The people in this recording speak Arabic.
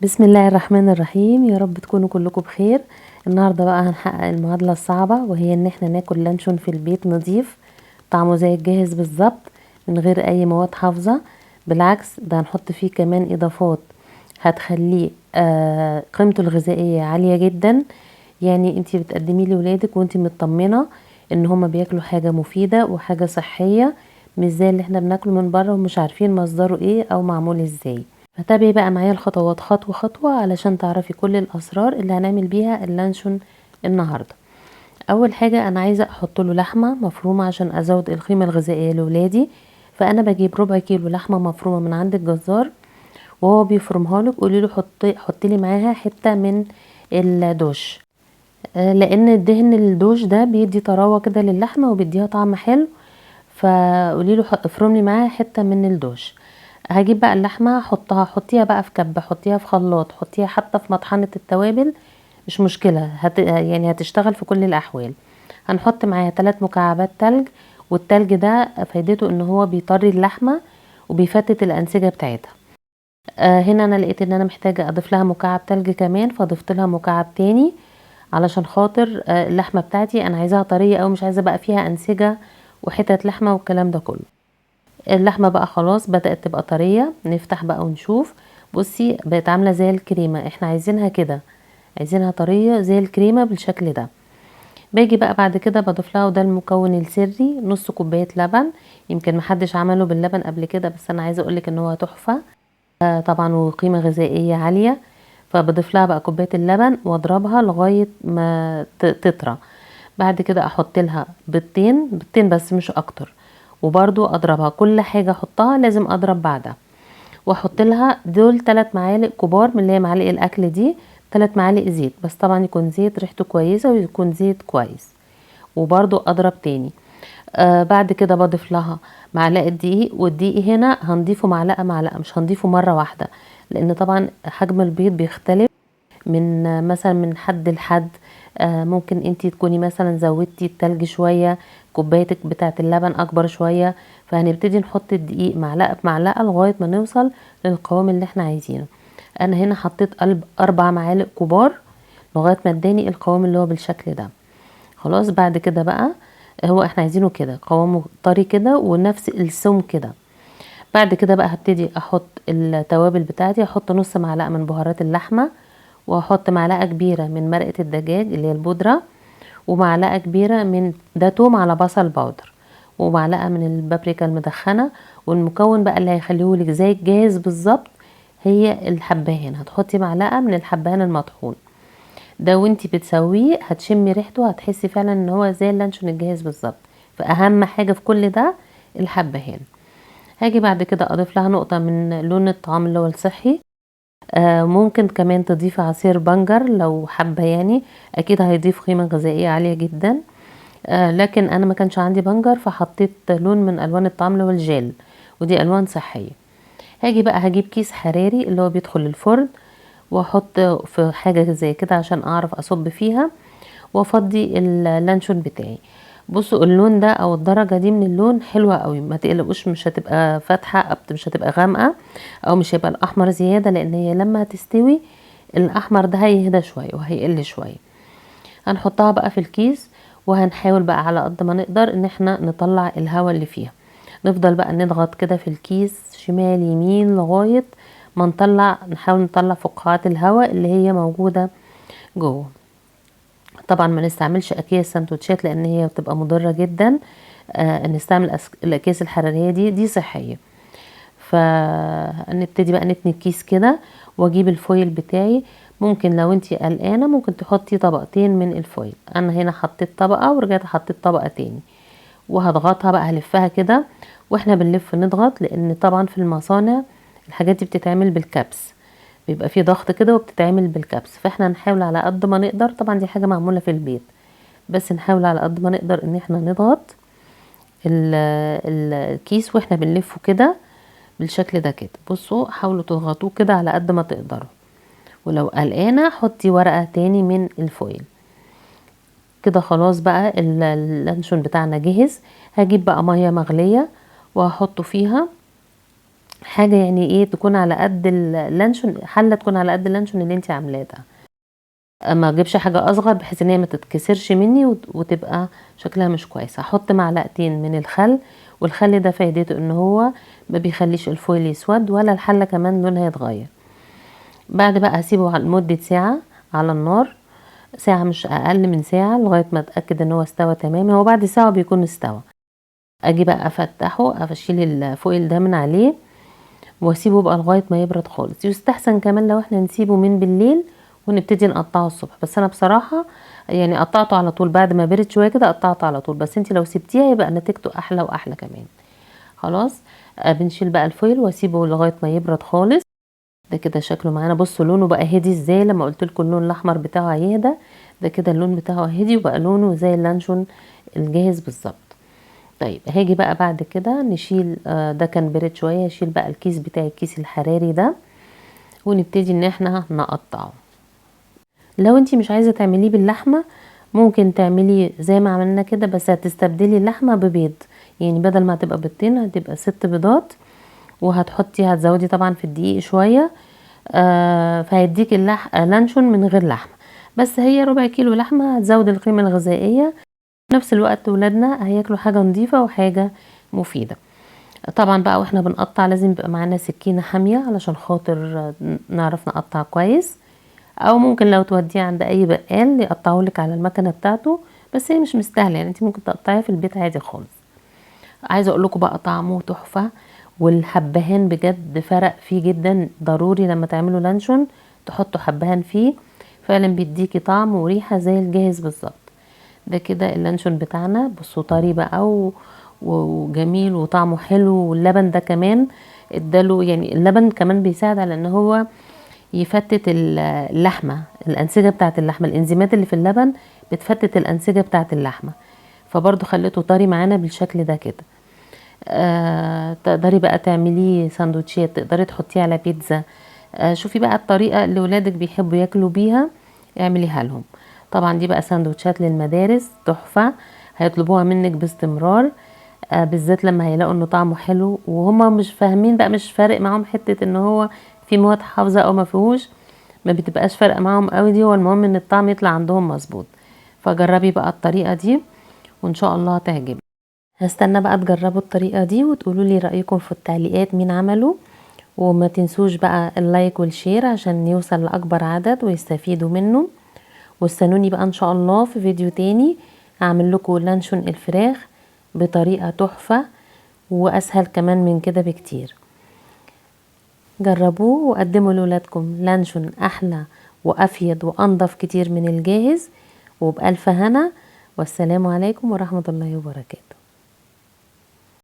بسم الله الرحمن الرحيم. يا رب تكونوا كلكم بخير. النهارده بقى هنحقق المعادلة الصعبة، وهي ان احنا ناكل لانشون في البيت نضيف طعمه زي الجاهز بالظبط من غير اي مواد حافظة. بالعكس، ده هنحط فيه كمان اضافات هتخليه قيمته الغذائية عالية جدا. يعني انتي بتقدميه لولادك وانتي مطمنة ان هما بياكلوا حاجة مفيدة وحاجة صحية، مش زي اللي احنا بناكله من بره ومش عارفين مصدره ايه او معمول ازاي. فتابعي بقى معايا الخطوات خطوة خطوة علشان تعرفي كل الأسرار اللي هنعمل بيها اللانشون النهاردة. أول حاجة أنا عايزة أحط له لحمة مفرومة عشان أزود القيمة الغذائية لولادي. فأنا بجيب ربع كيلو لحمة مفرومة من عند الجزار، وهو بيفرمها لك قولي له حطي لي معاها حتة من الدوش. لأن الدهن الدوش ده بيدي طراوة كده للحمة وبيديها طعم حلو. فقولي له افرم لي معاها حته من الدوش. هجيب بقى اللحمه حطيها بقى في كبه، حطيها في خلاط، حطيها حتى في مطحنه التوابل، مش مشكله، يعني هتشتغل في كل الاحوال. هنحط معاها 3 مكعبات تلج، والتلج ده فايدته ان هو بيطري اللحمه وبيفتت الانسجه بتاعتها. هنا انا لقيت ان انا محتاجه اضيف لها مكعب تلج كمان، فضفت لها مكعب تاني علشان خاطر اللحمه بتاعتي انا عايزاها طريه او مش عايزه بقى فيها انسجه وحتت لحمه والكلام ده كله. اللحمه بقى خلاص بدات تبقى طريه، نفتح بقى ونشوف. بصي بقت عامله زي الكريمه، احنا عايزينها كده، عايزينها طريه زي الكريمه بالشكل ده. باجي بقى بعد كده بضيف لها، وده المكون السري، نص كوبايه لبن. يمكن محدش عمله باللبن قبل كده، بس انا عايزه اقولك ان هو تحفه. طبعا وقيمه غذائيه عاليه. فبضيف لها بقى كوبايه اللبن واضربها لغايه ما تطرى. بعد كده احط لها بيضتين، بيضتين بس مش اكتر، وبرضو اضربها. كل حاجه احطها لازم اضرب بعدها. واحط لها دول 3 معالق كبار من اللي هي معالق الاكل دي، 3 معالق زيت، بس طبعا يكون زيت ريحته كويسه ويكون زيت كويس. وبرضو اضرب تاني. بعد كده بضيف لها معلقه دقيق، والدقيق هنا هنضيفه معلقه معلقه، مش هنضيفه مره واحده، لان طبعا حجم البيض بيختلف من مثلا من حد لحد. ممكن انتي تكوني مثلا زودتي التلج شوية، كوبايتك بتاعة اللبن اكبر شوية. فهنبتدي نحط الدقيق معلقة بمعلقة لغاية ما نوصل للقوام اللي احنا عايزينه. انا هنا حطيت 4 معالق كبار لغاية ما اداني القوام اللي هو بالشكل ده. خلاص بعد كده بقى، هو احنا عايزينه كده قوامه طري كده ونفس السم كده. بعد كده بقى هبتدي احط التوابل بتاعتي، احط نص معلقة من بهارات اللحمة، واحط معلقه كبيره من مرقه الدجاج اللي هي البودره، ومعلقه كبيره من ده توم على بصل باودر، ومعلقه من البابريكا المدخنه. والمكون بقى اللي هيخليهولك زي الجاهز بالظبط هي الحبهان، هتحطي معلقه من الحبهان المطحون ده، وانتي بتسويه هتشمي ريحته، هتحسي فعلا ان هو زي اللانشون الجاهز بالظبط. فاهم حاجه في كل ده الحبهان. هاجي بعد كده اضيف لها نقطه من لون الطعام اللي هو الصحي. ممكن كمان تضيفي عصير بنجر لو حابة يعني، اكيد هيضيف قيمة غذائية عالية جدا. لكن انا ما كانش عندي بنجر فحطيت لون من الوان الطعام اللي هو الجيل، ودي الوان صحية. هاجي بقى هجيب كيس حراري اللي هو بيدخل الفرن، واحط في حاجة زي كده عشان اعرف اصب فيها، وافضي اللانشون بتاعي. بصوا اللون ده او الدرجه دي من اللون حلوه قوي، ما تقلقوش، مش هتبقى فاتحه او مش هتبقى غامقه، او مش هيبقى الاحمر زياده، لان هي لما هتستوي الاحمر ده هيهدى شويه وهيقل شويه. هنحطها بقى في الكيس، وهنحاول بقى على قد ما نقدر ان احنا نطلع الهواء اللي فيها. نفضل بقى نضغط كده في الكيس شمال يمين لغايه ما نطلع، نحاول نطلع فقاعات الهواء اللي هي موجوده جوه. طبعا ما نستعملش اكياس سندوتشات لان هي بتبقى مضره جدا. نستعمل الاكياس الحراريه دي صحيه. فنبتدي بقى نتني الكيس كده، واجيب الفويل بتاعي. ممكن لو انتي قلقانه ممكن تحطي طبقتين من الفويل، انا هنا حطيت طبقه ورجعت حطيت طبقه تاني، وهضغطها بقى هلفها كده. واحنا بنلف نضغط، لان طبعا في المصانع الحاجات دي بتتعمل بالكبس، بيبقى في ضغط كده وبتتعمل بالكبس. فاحنا نحاول على قد ما نقدر، طبعا دي حاجة معمولة في البيت، بس نحاول على قد ما نقدر ان احنا نضغط الكيس واحنا بنلفه كده بالشكل ده كده. بصوا حاولوا تضغطوه كده على قد ما تقدروا، ولو قلقانة حطي ورقة تاني من الفويل. كده خلاص بقى اللانشون بتاعنا جهز. هجيب بقى مية مغلية وهحطه فيها، حاجه يعني ايه تكون على قد اللانشون، حله تكون على قد اللانشون اللي انت عاملاه ده. ما اجيبش حاجه اصغر بحيث ان هي ما تتكسرش مني وتبقى شكلها مش كويس. هحط معلقتين من الخل، والخل ده فايدته ان هو ما بيخليش الفويل يسود ولا الحله كمان لونها يتغير. بعد بقى هسيبه لمده ساعه على النار، ساعه مش اقل من ساعه، لغايه ما اتاكد ان هو استوى تمام. هو بعد ساعه بيكون استوى. اجي بقى افتحه، اشيل الفويل ده من عليه واسيبه بقى لغايه ما يبرد خالص. يستحسن كمان لو احنا نسيبه من بالليل ونبتدي نقطعه الصبح، بس انا بصراحه يعني قطعته على طول بعد ما برد شويه كده، قطعته على طول. بس انت لو سبتيها يبقى نتيجته احلى واحلى كمان. خلاص. بنشيل بقى الفويل واسيبه لغايه ما يبرد خالص. ده كده شكله معانا. بصوا لونه بقى هدي ازاي لما قلت لكم اللون الاحمر بتاعه هيهدى. ده كده اللون بتاعه هدي وبقى لونه زي اللانشون الجاهز بالظبط. طيب هاجي بقى بعد كده نشيل ده كان برد شويه، اشيل بقى الكيس بتاعي، الكيس الحراري ده، ونبتدي ان احنا نقطعه. لو انتي مش عايزه تعمليه باللحمه ممكن تعملي زي ما عملنا كده، بس هتستبدلي اللحمه ببيض. يعني بدل ما هتبقى بيضتين هتبقى 6 بيضات، هتزودي طبعا في الدقيق شويه. فهيديك لانشون من غير لحمه. بس هي ربع كيلو لحمه هتزود القيمه الغذائيه، في نفس الوقت ولادنا هياكلوا حاجه نظيفه وحاجه مفيده. طبعا بقى واحنا بنقطع لازم يبقى معانا سكينه حاميه علشان خاطر نعرف نقطع كويس. او ممكن لو توديه عند اي بقال يقطعهولك على المكنه بتاعته، بس هي مش مستاهله، يعني انت ممكن تقطعيها في البيت عادي خالص. عايزه اقول لكم بقى طعمه تحفه، والحبهان بجد فرق فيه جدا. ضروري لما تعملوا لانشون تحطوا حبهان فيه، فعلا بيديكي طعم وريحه زي الجاهز بالظبط. ده كده اللانشون بتاعنا. بصوا طري بقى وجميل وطعمه حلو. واللبن ده كمان اداله، يعني اللبن كمان بيساعد على ان هو يفتت اللحمه، الانسجه بتاعه اللحمه، الانزيمات اللي في اللبن بتفتت الانسجه بتاعه اللحمه، فبرضو خليته طري معانا بالشكل ده كده. تقدري بقى تعمليه ساندوتشات، تقدري تحطيه على بيتزا. شوفي بقى الطريقه اللي ولادك بيحبوا ياكلوا بيها اعمليها لهم. طبعا دي بقى ساندوتشات للمدارس تحفه، هيطلبوها منك باستمرار. بالذات لما هيلاقوا انه طعمه حلو، وهما مش فاهمين بقى، مش فارق معاهم حته ان هو في مواد حافظه او ما فيهوش، ما بتبقاش فارقه معاهم قوي دي. هو المهم ان الطعم يطلع عندهم مظبوط. فجربي بقى الطريقه دي وان شاء الله هتعجبك. هستنى بقى تجربوا الطريقه دي وتقولوا لي رايكم في التعليقات مين عمله. وما تنسوش بقى اللايك والشير عشان يوصل لاكبر عدد ويستفيدوا منه. واستنوني بقى ان شاء الله في فيديو تاني هعمل لكم لانشون الفراخ بطريقه تحفه واسهل كمان من كده بكتير. جربوه وقدموا لولادكم لانشون احلى وافيد وانضف كتير من الجاهز، وبألف هنا. والسلام عليكم ورحمة الله وبركاته.